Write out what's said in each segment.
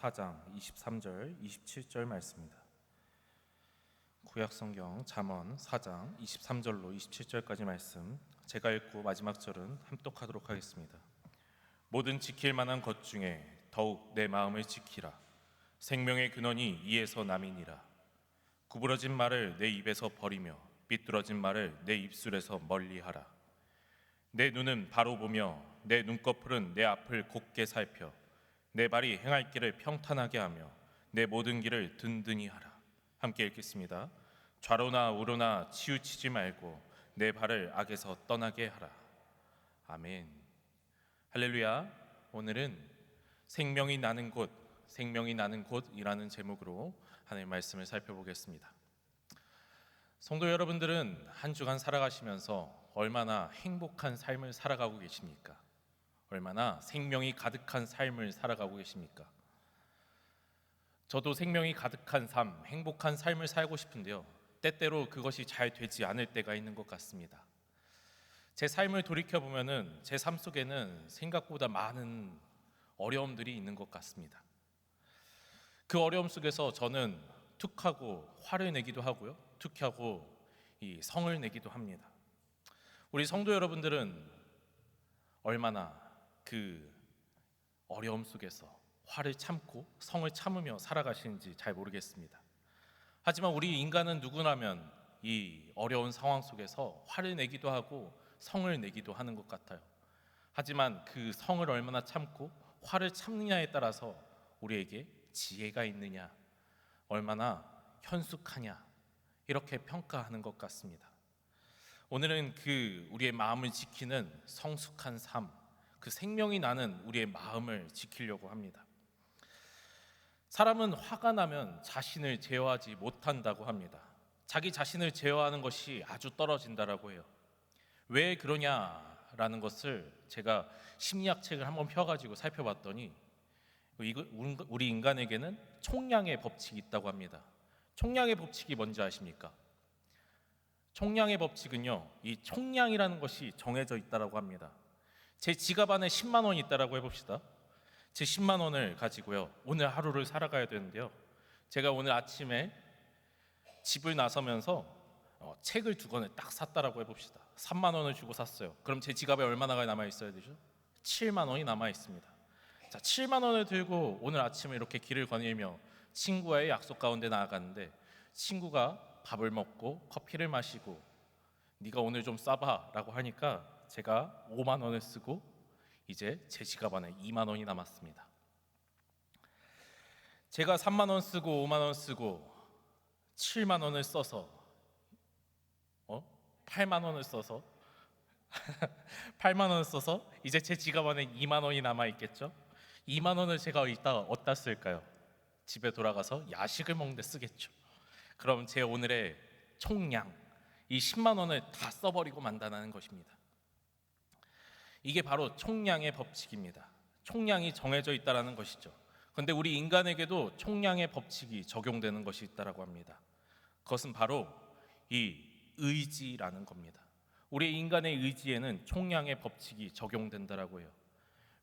4장 23절 27절 말씀입니다. 구약성경 잠언 4장 23절로 27절까지 말씀, 제가 읽고 마지막 절은 함독하도록 하겠습니다. 모든 지킬 만한 것 중에 더욱 내 마음을 지키라. 생명의 근원이 이에서 남이니라. 구부러진 말을 내 입에서 버리며 삐뚤어진 말을 내 입술에서 멀리하라. 내 눈은 바로 보며 내 눈꺼풀은 내 앞을 곱게 살펴 내 발이 행할 길을 평탄하게 하며 내 모든 길을 든든히 하라. 함께 읽겠습니다. 좌로나 우로나 치우치지 말고 내 발을 악에서 떠나게 하라. 아멘. 할렐루야. 오늘은 생명이 나는 곳, 생명이 나는 곳이라는 제목으로 하나님의 말씀을 살펴보겠습니다. 성도 여러분들은 한 주간 살아가시면서 얼마나 행복한 삶을 살아가고 계십니까? 얼마나 생명이 가득한 삶을 살아가고 계십니까? 저도 생명이 가득한 삶, 행복한 삶을 살고 싶은데요, 때때로 그것이 잘 되지 않을 때가 있는 것 같습니다. 제 삶을 돌이켜보면 제 삶 속에는 생각보다 많은 어려움들이 있는 것 같습니다. 그 어려움 속에서 저는 툭하고 화를 내기도 하고요, 툭하고 이 성을 내기도 합니다. 우리 성도 여러분들은 얼마나 그 어려움 속에서 화를 참고 성을 참으며 살아가시는지 잘 모르겠습니다. 하지만 우리 인간은 누구나면 이 어려운 상황 속에서 화를 내기도 하고 성을 내기도 하는 것 같아요. 하지만 그 성을 얼마나 참고 화를 참느냐에 따라서 우리에게 지혜가 있느냐, 얼마나 현숙하냐, 이렇게 평가하는 것 같습니다. 오늘은 그 우리의 마음을 지키는 성숙한 삶, 그 생명이 나는 우리의 마음을 지키려고 합니다. 사람은 화가 나면 자신을 제어하지 못한다고 합니다. 자기 자신을 제어하는 것이 아주 떨어진다라고 해요. 왜 그러냐라는 것을 제가 심리학 책을 한번 펴가지고 살펴봤더니 우리 인간에게는 총량의 법칙이 있다고 합니다. 총량의 법칙이 뭔지 아십니까? 총량의 법칙은요, 이 총량이라는 것이 정해져 있다라고 합니다. 제 지갑 안에 10만 원이 있다라고 해봅시다. 제 10만 원을 가지고요, 오늘 하루를 살아가야 되는데요, 제가 오늘 아침에 집을 나서면서 책을 2권을 딱 샀다라고 해봅시다. 3만 원을 주고 샀어요. 그럼 제 지갑에 얼마나 남아 있어야 되죠? 7만 원이 남아 있습니다. 자, 7만 원을 들고 오늘 아침에 이렇게 길을 거닐며 친구와의 약속 가운데 나아갔는데, 친구가 밥을 먹고 커피를 마시고 네가 오늘 좀 싸봐 라고 하니까 제가 5만 원을 쓰고 이제 제 지갑 안에 2만 원이 남았습니다. 제가 3만 원 쓰고 5만 원 쓰고 7만 원을 써서 8만 원을 써서 8만 원을 써서 이제 제 지갑 안에 2만 원이 남아 있겠죠? 2만 원을 제가 이따 어디다 쓸까요? 집에 돌아가서 야식을 먹는데 쓰겠죠. 그럼 제 오늘의 총량, 이 10만 원을 다 써버리고 만다는 것입니다. 이게 바로 총량의 법칙입니다. 총량이 정해져 있다는 것이죠. 그런데 우리 인간에게도 총량의 법칙이 적용되는 것이 있다고 합니다. 그것은 바로 이 의지라는 겁니다. 우리 인간의 의지에는 총량의 법칙이 적용된다고 해요.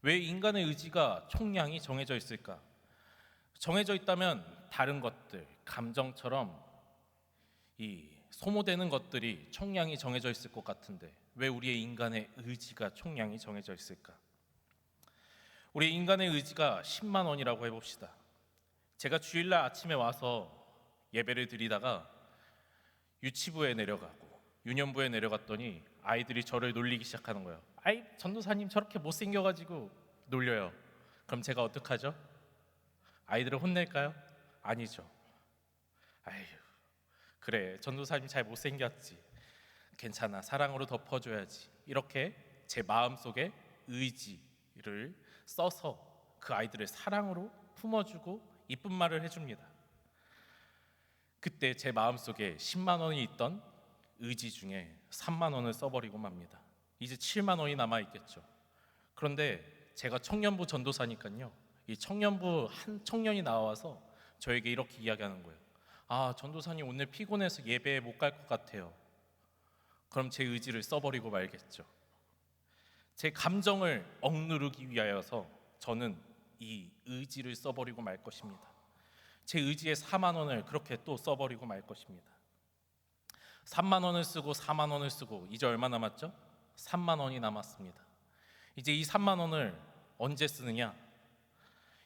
왜 인간의 의지가 총량이 정해져 있을까? 정해져 있다면 다른 것들, 감정처럼 이 소모되는 것들이 총량이 정해져 있을 것 같은데 왜 우리의 인간의 의지가 총량이 정해져 있을까? 우리 인간의 의지가 10만 원이라고 해봅시다. 제가 주일날 아침에 와서 예배를 드리다가 유치부에 내려가고 유년부에 내려갔더니 아이들이 저를 놀리기 시작하는 거예요. 아이, 전도사님 저렇게 못생겨가지고 놀려요. 그럼 제가 어떡하죠? 아이들을 혼낼까요? 아니죠. 아휴, 그래, 전도사님 잘 못생겼지, 괜찮아, 사랑으로 덮어줘야지, 이렇게 제 마음속에 의지를 써서 그 아이들을 사랑으로 품어주고 이쁜 말을 해줍니다. 그때 제 마음속에 10만 원이 있던 의지 중에 3만 원을 써버리고 맙니다. 이제 7만 원이 남아있겠죠. 그런데 제가 청년부 전도사니까요, 이 청년부 한 청년이 나와서 저에게 이렇게 이야기하는 거예요. 아, 전도사님 오늘 피곤해서 예배에 못 갈 것 같아요. 그럼 제 의지를 써버리고 말겠죠. 제 감정을 억누르기 위하여서 저는 이 의지를 써버리고 말 것입니다. 제 의지에 4만 원을 그렇게 또 써버리고 말 것입니다. 3만 원을 쓰고 4만 원을 쓰고 이제 얼마 남았죠? 3만 원이 남았습니다. 이제 이 3만 원을 언제 쓰느냐?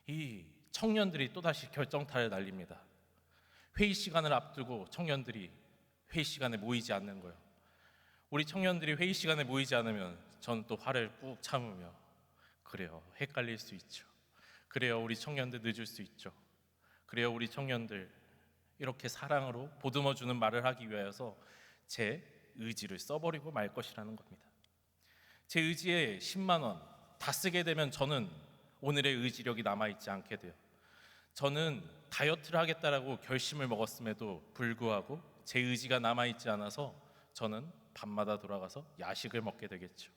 이 청년들이 또다시 결정타를 날립니다. 회의 시간을 앞두고 청년들이 회의 시간에 모이지 않는 거예요. 우리 청년들이 회의 시간에 모이지 않으면 저는 또 화를 꾹 참으며 그래요, 헷갈릴 수 있죠. 그래요, 우리 청년들 늦을 수 있죠. 그래요, 우리 청년들 이렇게 사랑으로 보듬어주는 말을 하기 위해서 제 의지를 써버리고 말 것이라는 겁니다. 제 의지에 10만 원 다 쓰게 되면 저는 오늘의 의지력이 남아있지 않게 돼요. 저는 다이어트를 하겠다라고 결심을 먹었음에도 불구하고 제 의지가 남아있지 않아서 저는 밤마다 돌아가서 야식을 먹게 되겠죠.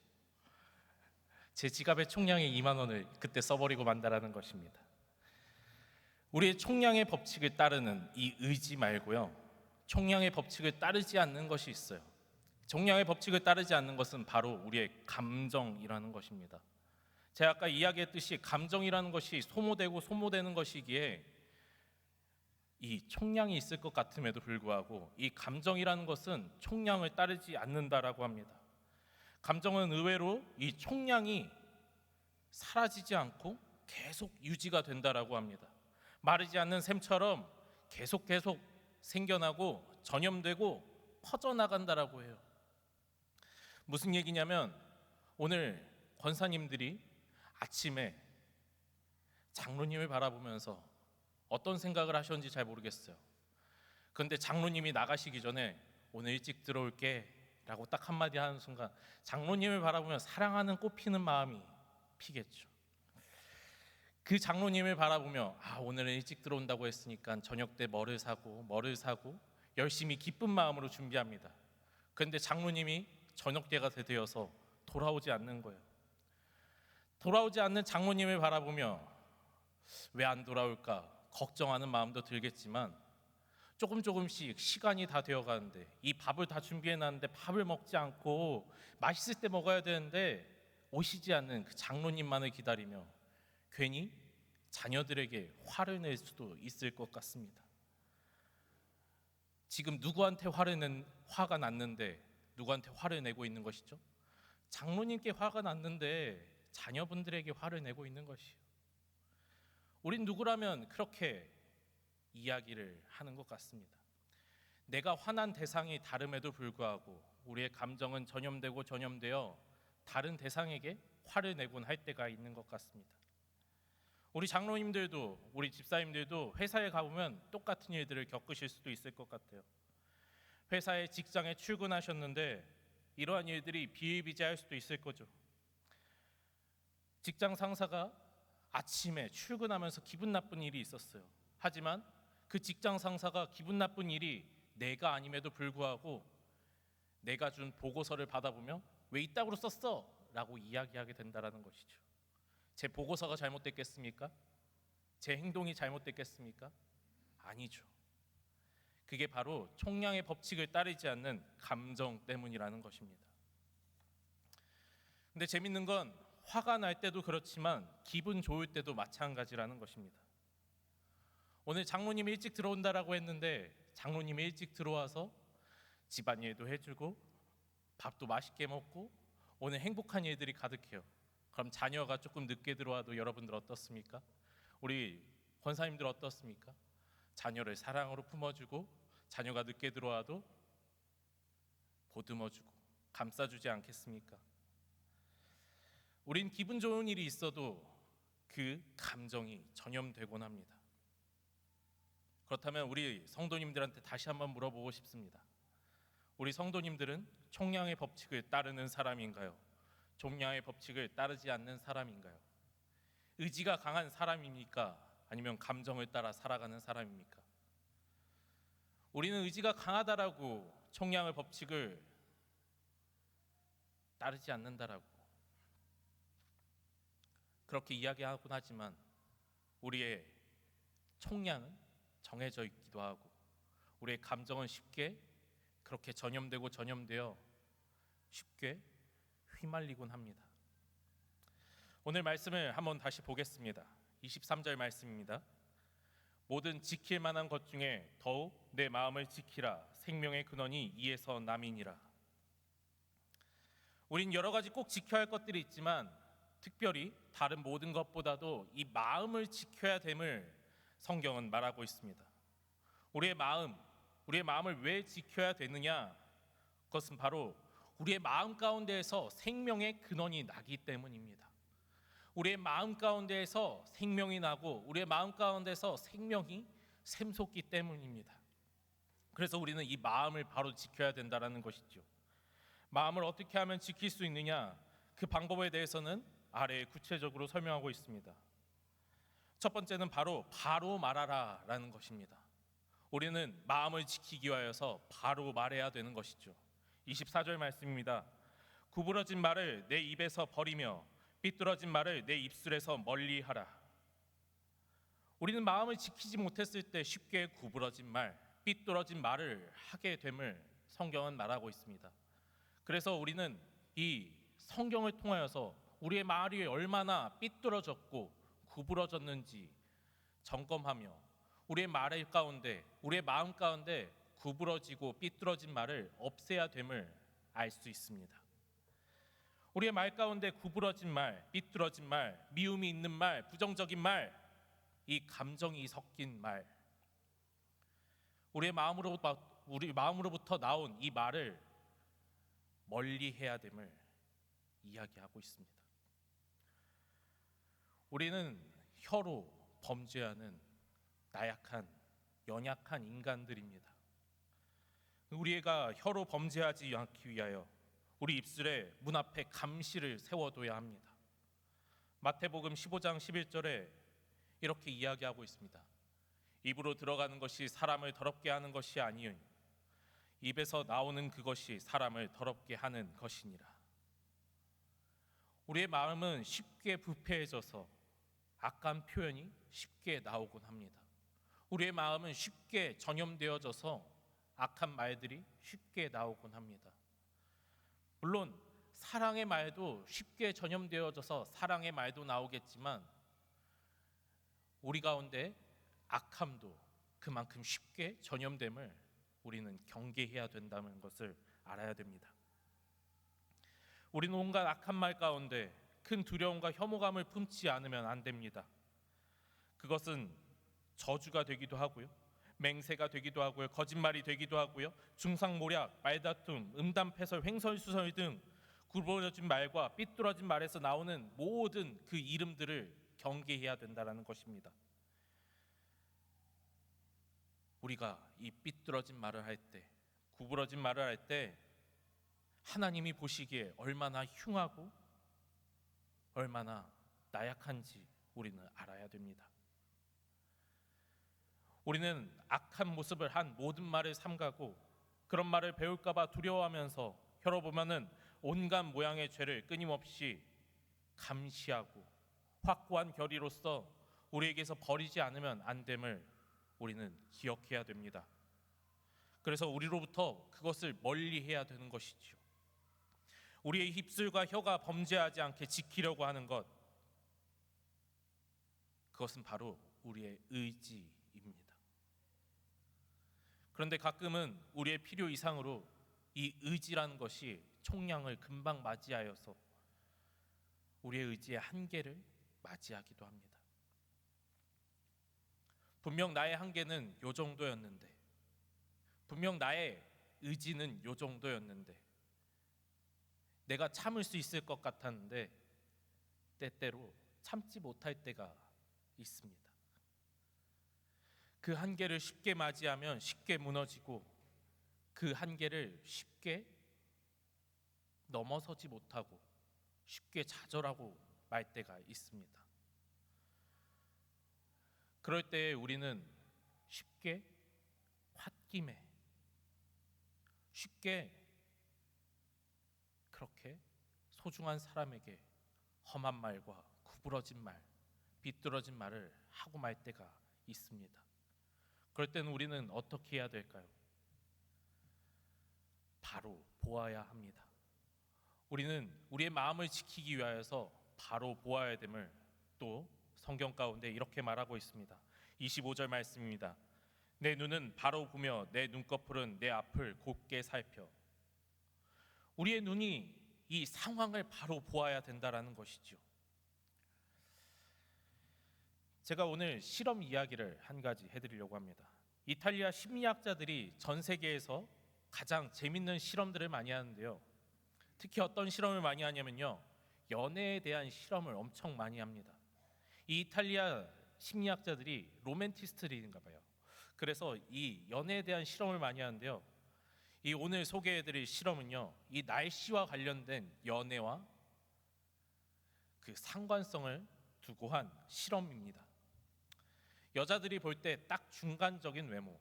제 지갑의 총량의 2만 원을 그때 써버리고 만다라는 것입니다. 우리의 총량의 법칙을 따르는 이 의지 말고요, 총량의 법칙을 따르지 않는 것이 있어요. 총량의 법칙을 따르지 않는 것은 바로 우리의 감정이라는 것입니다. 제가 아까 이야기했듯이 감정이라는 것이 소모되고 소모되는 것이기에 이 총량이 있을 것 같음에도 불구하고 이 감정이라는 것은 총량을 따르지 않는다라고 합니다. 감정은 의외로 이 총량이 사라지지 않고 계속 유지가 된다라고 합니다. 마르지 않는 샘처럼 계속 생겨나고 전염되고 퍼져나간다라고 해요. 무슨 얘기냐면 오늘 권사님들이 아침에 장로님을 바라보면서 어떤 생각을 하셨는지 잘 모르겠어요. 그런데 장로님이 나가시기 전에 오늘 일찍 들어올게 라고 딱 한마디 하는 순간 장로님을 바라보면 사랑하는 꽃피는 마음이 피겠죠. 그 장로님을 바라보며 오늘은 일찍 들어온다고 했으니까 저녁 때 뭐를 사고 열심히 기쁜 마음으로 준비합니다. 그런데 장로님이 저녁 때가 되어서 돌아오지 않는 거예요. 돌아오지 않는 장로님을 바라보며 왜 안 돌아올까 걱정하는 마음도 들겠지만 조금씩 시간이 다 되어가는데 이 밥을 다 준비해놨는데 밥을 먹지 않고 맛있을 때 먹어야 되는데 오시지 않는 그 장로님만을 기다리며 괜히 자녀들에게 화를 낼 수도 있을 것 같습니다. 지금 누구한테 화가 났는데 누구한테 화를 내고 있는 것이죠? 장로님께 화가 났는데 자녀분들에게 화를 내고 있는 것이에요. 우린 누구라면 그렇게 이야기를 하는 것 같습니다. 내가 화난 대상이 다름에도 불구하고 우리의 감정은 전염되어 다른 대상에게 화를 내곤 할 때가 있는 것 같습니다. 우리 장로님들도 우리 집사님들도 회사에 가보면 똑같은 일들을 겪으실 수도 있을 것 같아요. 회사에 직장에 출근하셨는데 이러한 일들이 비일비재할 수도 있을 거죠. 직장 상사가 아침에 출근하면서 기분 나쁜 일이 있었어요. 하지만 그 직장 상사가 기분 나쁜 일이 내가 아님에도 불구하고 내가 준 보고서를 받아보며 왜 이따구로 썼어? 라고 이야기하게 된다는 것이죠. 제 보고서가 잘못됐겠습니까? 제 행동이 잘못됐겠습니까? 아니죠. 그게 바로 총량의 법칙을 따르지 않는 감정 때문이라는 것입니다. 근데 재밌는 건 화가 날 때도 그렇지만 기분 좋을 때도 마찬가지라는 것입니다. 오늘 장로님이 일찍 들어온다라고 했는데 장로님이 일찍 들어와서 집안일도 해주고 밥도 맛있게 먹고 오늘 행복한 일들이 가득해요. 그럼 자녀가 조금 늦게 들어와도 여러분들 어떻습니까? 우리 권사님들 어떻습니까? 자녀를 사랑으로 품어주고 자녀가 늦게 들어와도 보듬어주고 감싸주지 않겠습니까? 우린 기분 좋은 일이 있어도 그 감정이 전염되곤 합니다. 그렇다면 우리 성도님들한테 다시 한번 물어보고 싶습니다. 우리 성도님들은 총량의 법칙을 따르는 사람인가요? 종량의 법칙을 따르지 않는 사람인가요? 의지가 강한 사람입니까? 아니면 감정을 따라 살아가는 사람입니까? 우리는 의지가 강하다라고 총량의 법칙을 따르지 않는다라고 그렇게 이야기하곤 하지만 우리의 총량은 정해져 있기도 하고 우리의 감정은 쉽게 그렇게 전염되어 쉽게 휘말리곤 합니다. 오늘 말씀을 한번 다시 보겠습니다. 23절 말씀입니다. 모든 지킬 만한 것 중에 더욱 내 마음을 지키라. 생명의 근원이 이에서 남이니라. 우린 여러 가지 꼭 지켜야 할 것들이 있지만 특별히 다른 모든 것보다도 이 마음을 지켜야 됨을 성경은 말하고 있습니다. 우리의 마음을 왜 지켜야 되느냐? 그것은 바로 우리의 마음 가운데에서 생명의 근원이 나기 때문입니다. 우리의 마음 가운데에서 생명이 나고 우리의 마음 가운데서 생명이 샘솟기 때문입니다. 그래서 우리는 이 마음을 바로 지켜야 된다는 것이죠. 마음을 어떻게 하면 지킬 수 있느냐? 그 방법에 대해서는 아래에 구체적으로 설명하고 있습니다. 첫 번째는 바로 말하라 라는 것입니다. 우리는 마음을 지키기 위하여서 바로 말해야 되는 것이죠. 24절 말씀입니다. 구부러진 말을 내 입에서 버리며 삐뚤어진 말을 내 입술에서 멀리하라. 우리는 마음을 지키지 못했을 때 쉽게 구부러진 말, 삐뚤어진 말을 하게 됨을 성경은 말하고 있습니다. 그래서 우리는 이 성경을 통하여서 우리의 말이 얼마나 삐뚤어졌고 구부러졌는지 점검하며 우리의 말 가운데, 우리의 마음 가운데 구부러지고 삐뚤어진 말을 없애야 됨을 알 수 있습니다. 우리의 말 가운데 구부러진 말, 삐뚤어진 말, 미움이 있는 말, 부정적인 말, 이 감정이 섞인 말, 우리 마음으로부터 나온 이 말을 멀리해야 됨을 이야기하고 있습니다. 우리는 혀로 범죄하는 나약한, 연약한 인간들입니다. 우리가 혀로 범죄하지 않기 위하여 우리 입술에 문 앞에 감시를 세워둬야 합니다. 마태복음 15장 11절에 이렇게 이야기하고 있습니다. 입으로 들어가는 것이 사람을 더럽게 하는 것이 아니요 입에서 나오는 그것이 사람을 더럽게 하는 것이니라. 우리의 마음은 쉽게 부패해져서 악한 표현이 쉽게 나오곤 합니다. 우리의 마음은 쉽게 전염되어져서 악한 말들이 쉽게 나오곤 합니다. 물론 사랑의 말도 쉽게 전염되어져서 사랑의 말도 나오겠지만 우리 가운데 악함도 그만큼 쉽게 전염됨을 우리는 경계해야 된다는 것을 알아야 됩니다. 우리는 온갖 악한 말 가운데 큰 두려움과 혐오감을 품지 않으면 안 됩니다. 그것은 저주가 되기도 하고요, 맹세가 되기도 하고요, 거짓말이 되기도 하고요, 중상모략, 말다툼, 음담패설, 횡설수설 등 구부러진 말과 삐뚤어진 말에서 나오는 모든 그 이름들을 경계해야 된다는 것입니다. 우리가 이 삐뚤어진 말을 할 때, 구부러진 말을 할 때 하나님이 보시기에 얼마나 흉하고 얼마나 나약한지 우리는 알아야 됩니다. 우리는 악한 모습을 한 모든 말을 삼가고 그런 말을 배울까 봐 두려워하면서 혀로 보면은 온갖 모양의 죄를 끊임없이 감시하고 확고한 결의로서 우리에게서 버리지 않으면 안 됨을 우리는 기억해야 됩니다. 그래서 우리로부터 그것을 멀리해야 되는 것이죠. 우리의 입술과 혀가 범죄하지 않게 지키려고 하는 것, 그것은 바로 우리의 의지입니다. 그런데 가끔은 우리의 필요 이상으로 이 의지라는 것이 총량을 금방 맞이하여서 우리의 의지의 한계를 맞이하기도 합니다. 분명 나의 한계는 요 정도였는데, 분명 나의 의지는 요 정도였는데, 내가 참을 수 있을 것 같았는데 때때로 참지 못할 때가 있습니다. 그 한계를 쉽게 맞이하면 쉽게 무너지고 그 한계를 쉽게 넘어서지 못하고 쉽게 좌절하고 말 때가 있습니다. 그럴 때 우리는 쉽게 홧김에 쉽게 그렇게 소중한 사람에게 험한 말과 구부러진 말, 비뚤어진 말을 하고 말 때가 있습니다. 그럴 때는 우리는 어떻게 해야 될까요? 바로 보아야 합니다. 우리는 우리의 마음을 지키기 위하여서 바로 보아야 됨을 또 성경 가운데 이렇게 말하고 있습니다. 25절 말씀입니다. 내 눈은 바로 보며 내 눈꺼풀은 내 앞을 곱게 살펴. 우리의 눈이 이 상황을 바로 보아야 된다라는 것이죠. 제가 오늘 실험 이야기를 한 가지 해드리려고 합니다. 이탈리아 심리학자들이 전 세계에서 가장 재밌는 실험들을 많이 하는데요. 특히 어떤 실험을 많이 하냐면요, 연애에 대한 실험을 엄청 많이 합니다. 이 이탈리아 심리학자들이 로맨티스트인가 봐요. 그래서 이 연애에 대한 실험을 많이 하는데요. 이 오늘 소개해드릴 실험은요, 이 날씨와 관련된 연애와 그 상관성을 두고 한 실험입니다. 여자들이 볼 때 딱 중간적인 외모,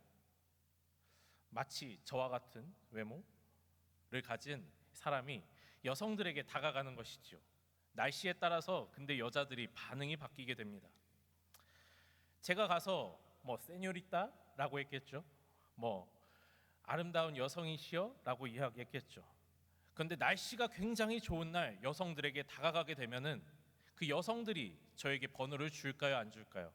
마치 저와 같은 외모를 가진 사람이 여성들에게 다가가는 것이지요. 날씨에 따라서 근데 여자들이 반응이 바뀌게 됩니다. 제가 가서 뭐 세뇨리따라고 했겠죠. 뭐 아름다운 여성이시여라고 이야기했겠죠. 그런데 날씨가 굉장히 좋은 날 여성들에게 다가가게 되면은 그 여성들이 저에게 번호를 줄까요, 안 줄까요?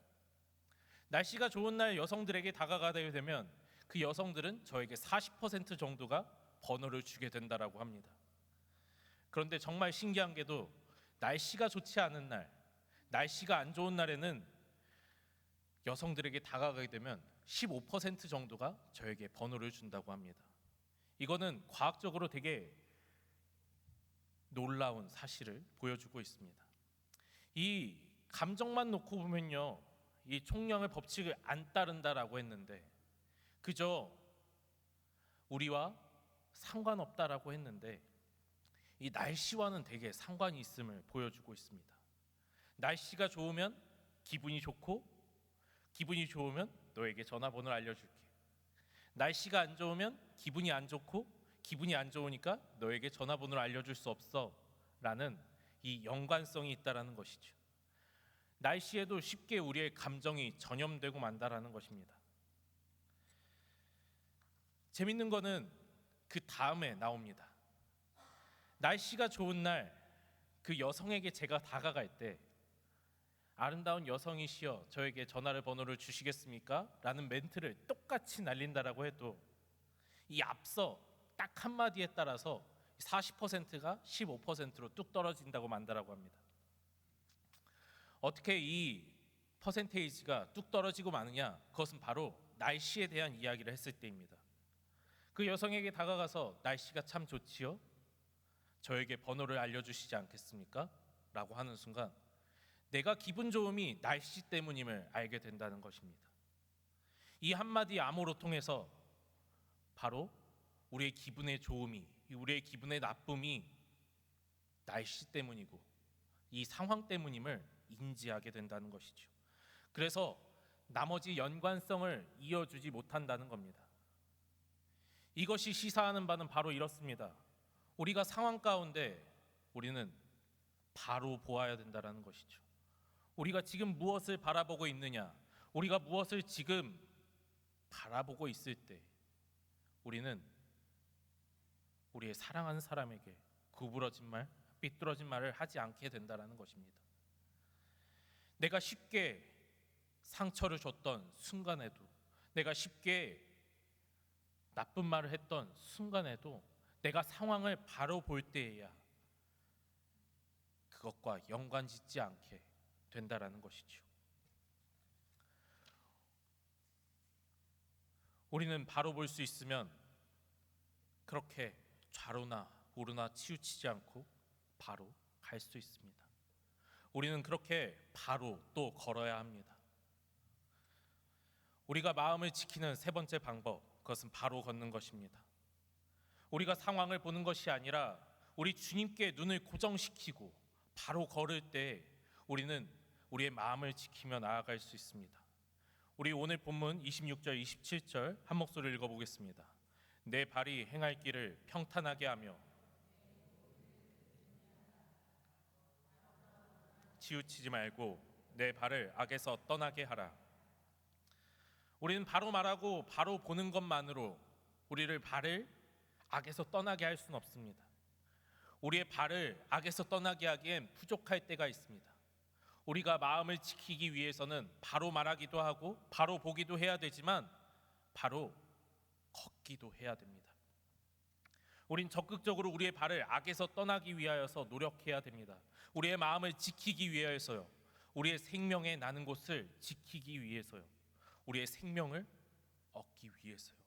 날씨가 좋은 날 여성들에게 다가가게 되면 그 여성들은 저에게 40% 정도가 번호를 주게 된다라고 합니다. 그런데 정말 신기한 게도 날씨가 좋지 않은 날, 날씨가 안 좋은 날에는 여성들에게 다가가게 되면 15% 정도가 저에게 번호를 준다고 합니다. 이거는 과학적으로 되게 놀라운 사실을 보여주고 있습니다. 이 감정만 놓고 보면요, 이 총량의 법칙을 안 따른다라고 했는데, 그저 우리와 상관없다라고 했는데, 이 날씨와는 되게 상관이 있음을 보여주고 있습니다. 날씨가 좋으면 기분이 좋고, 기분이 좋으면 너에게 전화번호를 알려줄게. 날씨가 안 좋으면 기분이 안 좋고, 기분이 안 좋으니까 너에게 전화번호를 알려줄 수 없어 라는 이 연관성이 있다라는 것이죠. 날씨에도 쉽게 우리의 감정이 전염되고 만다라는 것입니다. 재밌는 거는 그 다음에 나옵니다. 날씨가 좋은 날 그 여성에게 제가 다가갈 때 아름다운 여성이시여 저에게 전화를 번호를 주시겠습니까? 라는 멘트를 똑같이 날린다라고 해도 이 앞서 딱 한마디에 따라서 40%가 15%로 뚝 떨어진다고 만다라고 합니다. 어떻게 이 퍼센테이지가 뚝 떨어지고 마느냐? 그것은 바로 날씨에 대한 이야기를 했을 때입니다. 그 여성에게 다가가서 날씨가 참 좋지요? 저에게 번호를 알려주시지 않겠습니까? 라고 하는 순간 내가 기분 좋음이 날씨 때문임을 알게 된다는 것입니다. 이 한마디 암호로 통해서 바로 우리의 기분의 좋음이, 우리의 기분의 나쁨이 날씨 때문이고 이 상황 때문임을 인지하게 된다는 것이죠. 그래서 나머지 연관성을 이어주지 못한다는 겁니다. 이것이 시사하는 바는 바로 이렇습니다. 우리가 상황 가운데 우리는 바로 보아야 된다는 것이죠. 우리가 지금 무엇을 바라보고 있느냐, 우리가 무엇을 지금 바라보고 있을 때 우리는 우리의 사랑하는 사람에게 구부러진 말, 삐뚤어진 말을 하지 않게 된다는 것입니다. 내가 쉽게 상처를 줬던 순간에도, 내가 쉽게 나쁜 말을 했던 순간에도 내가 상황을 바로 볼 때에야 그것과 연관짓지 않게 된다라는 것이죠. 우리는 바로 볼 수 있으면 그렇게 좌로나 우로나 치우치지 않고 바로 갈 수 있습니다. 우리는 그렇게 바로 또 걸어야 합니다. 우리가 마음을 지키는 세 번째 방법, 그것은 바로 걷는 것입니다. 우리가 상황을 보는 것이 아니라 우리 주님께 눈을 고정시키고 바로 걸을 때 우리는 우리의 마음을 지키며 나아갈 수 있습니다. 우리 오늘 본문 26절 27절 한 목소리를 읽어보겠습니다. 내 발이 행할 길을 평탄하게 하며 치우치지 말고 내 발을 악에서 떠나게 하라. 우리는 바로 말하고 바로 보는 것만으로 우리를 발을 악에서 떠나게 할 수는 없습니다. 우리의 발을 악에서 떠나게 하기엔 부족할 때가 있습니다. 우리가 마음을 지키기 위해서는 바로 말하기도 하고 바로 보기도 해야 되지만 바로 걷기도 해야 됩니다. 우린 적극적으로 우리의 발을 악에서 떠나기 위하여서 노력해야 됩니다. 우리의 마음을 지키기 위하여서요. 우리의 생명에 나는 곳을 지키기 위해서요. 우리의 생명을 얻기 위해서요.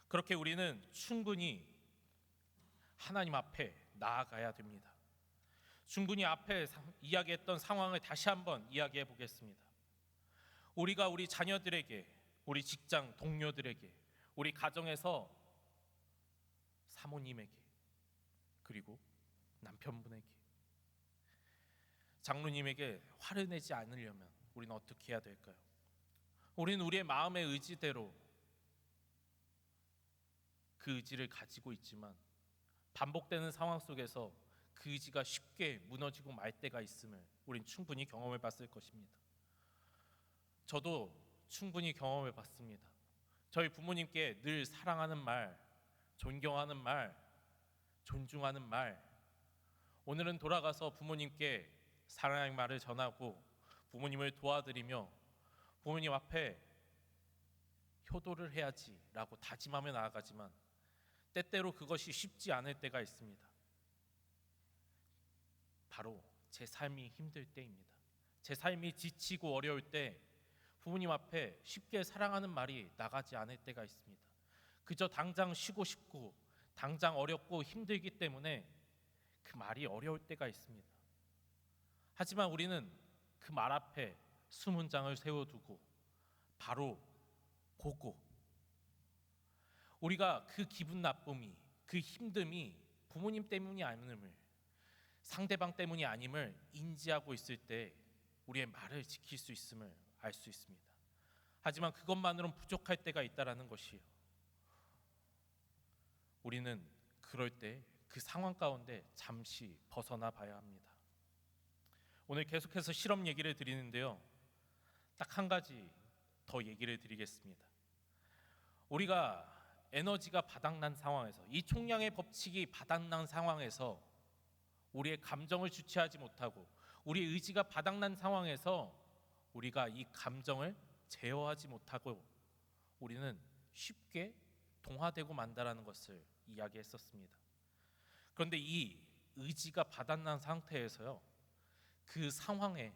그렇게 우리는 충분히 하나님 앞에 나아가야 됩니다. 충분히 앞에 이야기했던 상황을 다시 한번 이야기해 보겠습니다. 우리가 우리 자녀들에게, 우리 직장 동료들에게, 우리 가정에서 사모님에게, 그리고 남편분에게, 장로님에게 화를 내지 않으려면 우리는 어떻게 해야 될까요? 우리는 우리의 마음의 의지대로 그 의지를 가지고 있지만 반복되는 상황 속에서 그 의지가 쉽게 무너지고 말 때가 있음을 우린 충분히 경험해 봤을 것입니다. 저도 충분히 경험해 봤습니다. 저희 부모님께 늘 사랑하는 말, 존경하는 말, 존중하는 말, 오늘은 돌아가서 부모님께 사랑의 말을 전하고 부모님을 도와드리며 부모님 앞에 효도를 해야지라고 다짐하며 나아가지만 때때로 그것이 쉽지 않을 때가 있습니다. 바로 제 삶이 힘들 때입니다. 제 삶이 지치고 어려울 때 부모님 앞에 쉽게 사랑하는 말이 나가지 않을 때가 있습니다. 그저 당장 쉬고 싶고 당장 어렵고 힘들기 때문에 그 말이 어려울 때가 있습니다. 하지만 우리는 그 말 앞에 수문장을 세워두고 바로 보고 우리가 그 기분 나쁨이, 그 힘듦이 부모님 때문이 아님을, 상대방 때문이 아님을 인지하고 있을 때 우리의 말을 지킬 수 있음을 알 수 있습니다. 하지만 그것만으로는 부족할 때가 있다라는 것이에요. 우리는 그럴 때 그 상황 가운데 잠시 벗어나 봐야 합니다. 오늘 계속해서 실험 얘기를 드리는데요. 딱 한 가지 더 얘기를 드리겠습니다. 우리가 에너지가 바닥난 상황에서, 이 총량의 법칙이 바닥난 상황에서 우리의 감정을 주체하지 못하고 우리의 의지가 바닥난 상황에서 우리가 이 감정을 제어하지 못하고 우리는 쉽게 동화되고 만다라는 것을 이야기했었습니다. 그런데 이 의지가 바닥난 상태에서요, 그 상황에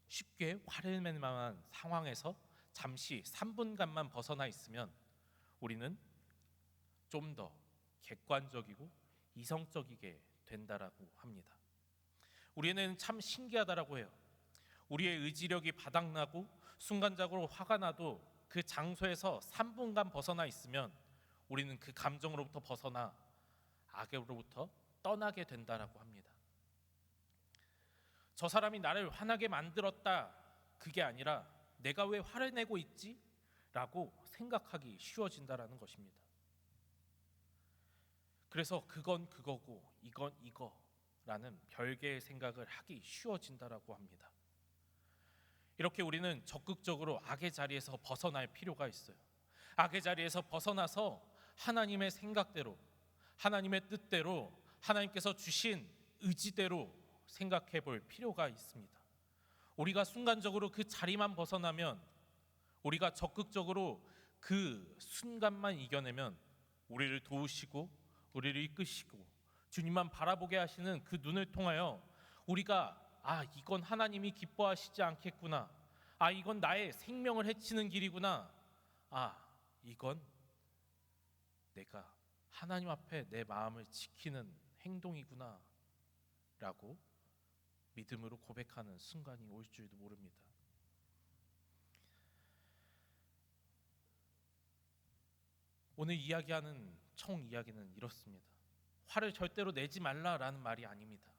쉽게 화를 낼 만한 상황에서 잠시 3분간만 벗어나 있으면 우리는 좀 더 객관적이고 이성적이게 된다라고 합니다. 우리는 참 신기하다라고 해요. 우리의 의지력이 바닥나고 순간적으로 화가 나도 그 장소에서 3분간 벗어나 있으면 우리는 그 감정으로부터 벗어나 악으로부터 떠나게 된다라고 합니다. 저 사람이 나를 화나게 만들었다, 그게 아니라 내가 왜 화를 내고 있지? 라고 생각하기 쉬워진다라는 것입니다. 그래서 그건 그거고 이건 이거라는 별개의 생각을 하기 쉬워진다라고 합니다. 이렇게 우리는 적극적으로 악의 자리에서 벗어날 필요가 있어요. 악의 자리에서 벗어나서 하나님의 생각대로, 하나님의 뜻대로, 하나님께서 주신 의지대로 생각해 볼 필요가 있습니다. 우리가 순간적으로 그 자리만 벗어나면, 우리가 적극적으로 그 순간만 이겨내면 우리를 도우시고 우리를 이끄시고 주님만 바라보게 하시는 그 눈을 통하여 우리가 이건 하나님이 기뻐하시지 않겠구나, 이건 나의 생명을 해치는 길이구나, 이건 내가 하나님 앞에 내 마음을 지키는 행동이구나 라고 믿음으로 고백하는 순간이 올 줄도 모릅니다. 오늘 이야기하는 총 이야기는 이렇습니다. 화를 절대로 내지 말라라는 말이 아닙니다.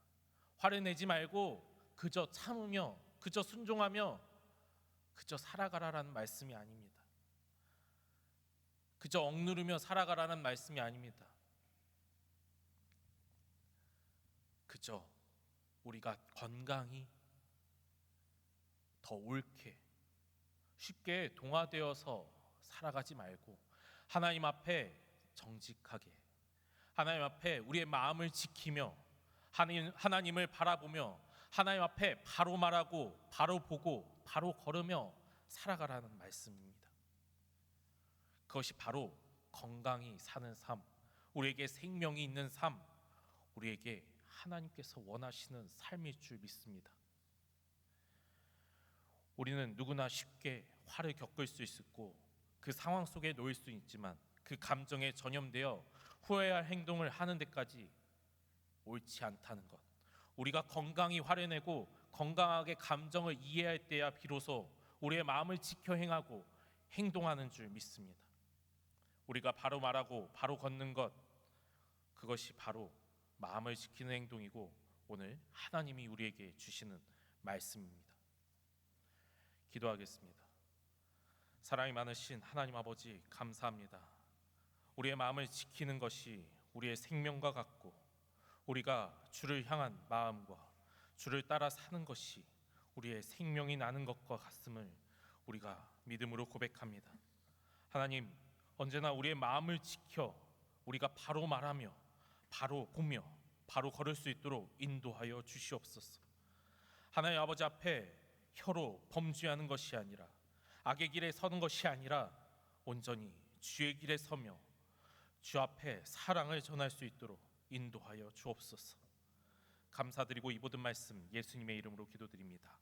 화를 내지 말고 그저 참으며 그저 순종하며 그저 살아가라라는 말씀이 아닙니다. 그저 억누르며 살아가라는 말씀이 아닙니다. 그저 우리가 건강히 더 옳게 쉽게 동화되어서 살아가지 말고 하나님 앞에 정직하게, 하나님 앞에 우리의 마음을 지키며 하나님을 바라보며 하나님 앞에 바로 말하고 바로 보고 바로 걸으며 살아가라는 말씀입니다. 그것이 바로 건강히 사는 삶, 우리에게 생명이 있는 삶, 우리에게 하나님께서 원하시는 삶일 줄 믿습니다. 우리는 누구나 쉽게 화를 겪을 수 있고 그 상황 속에 놓일 수 있지만 그 감정에 전염되어 후회할 행동을 하는 데까지 옳지 않다는 것, 우리가 건강히 화를 내고 건강하게 감정을 이해할 때야 비로소 우리의 마음을 지켜 행하고 행동하는 줄 믿습니다. 우리가 바로 말하고 바로 걷는 것, 그것이 바로 마음을 지키는 행동이고 오늘 하나님이 우리에게 주시는 말씀입니다. 기도하겠습니다. 사랑이 많으신 하나님 아버지, 감사합니다. 우리의 마음을 지키는 것이 우리의 생명과 같고 우리가 주를 향한 마음과 주를 따라 사는 것이 우리의 생명이 나는 것과 같음을 우리가 믿음으로 고백합니다. 하나님, 언제나 우리의 마음을 지켜 우리가 바로 말하며 바로 보며 바로 걸을 수 있도록 인도하여 주시옵소서. 하나님 아버지 앞에 혀로 범죄하는 것이 아니라 악의 길에 서는 것이 아니라 온전히 주의 길에 서며 주 앞에 사랑을 전할 수 있도록 인도하여 주옵소서. 감사드리고 이 모든 말씀 예수님의 이름으로 기도드립니다.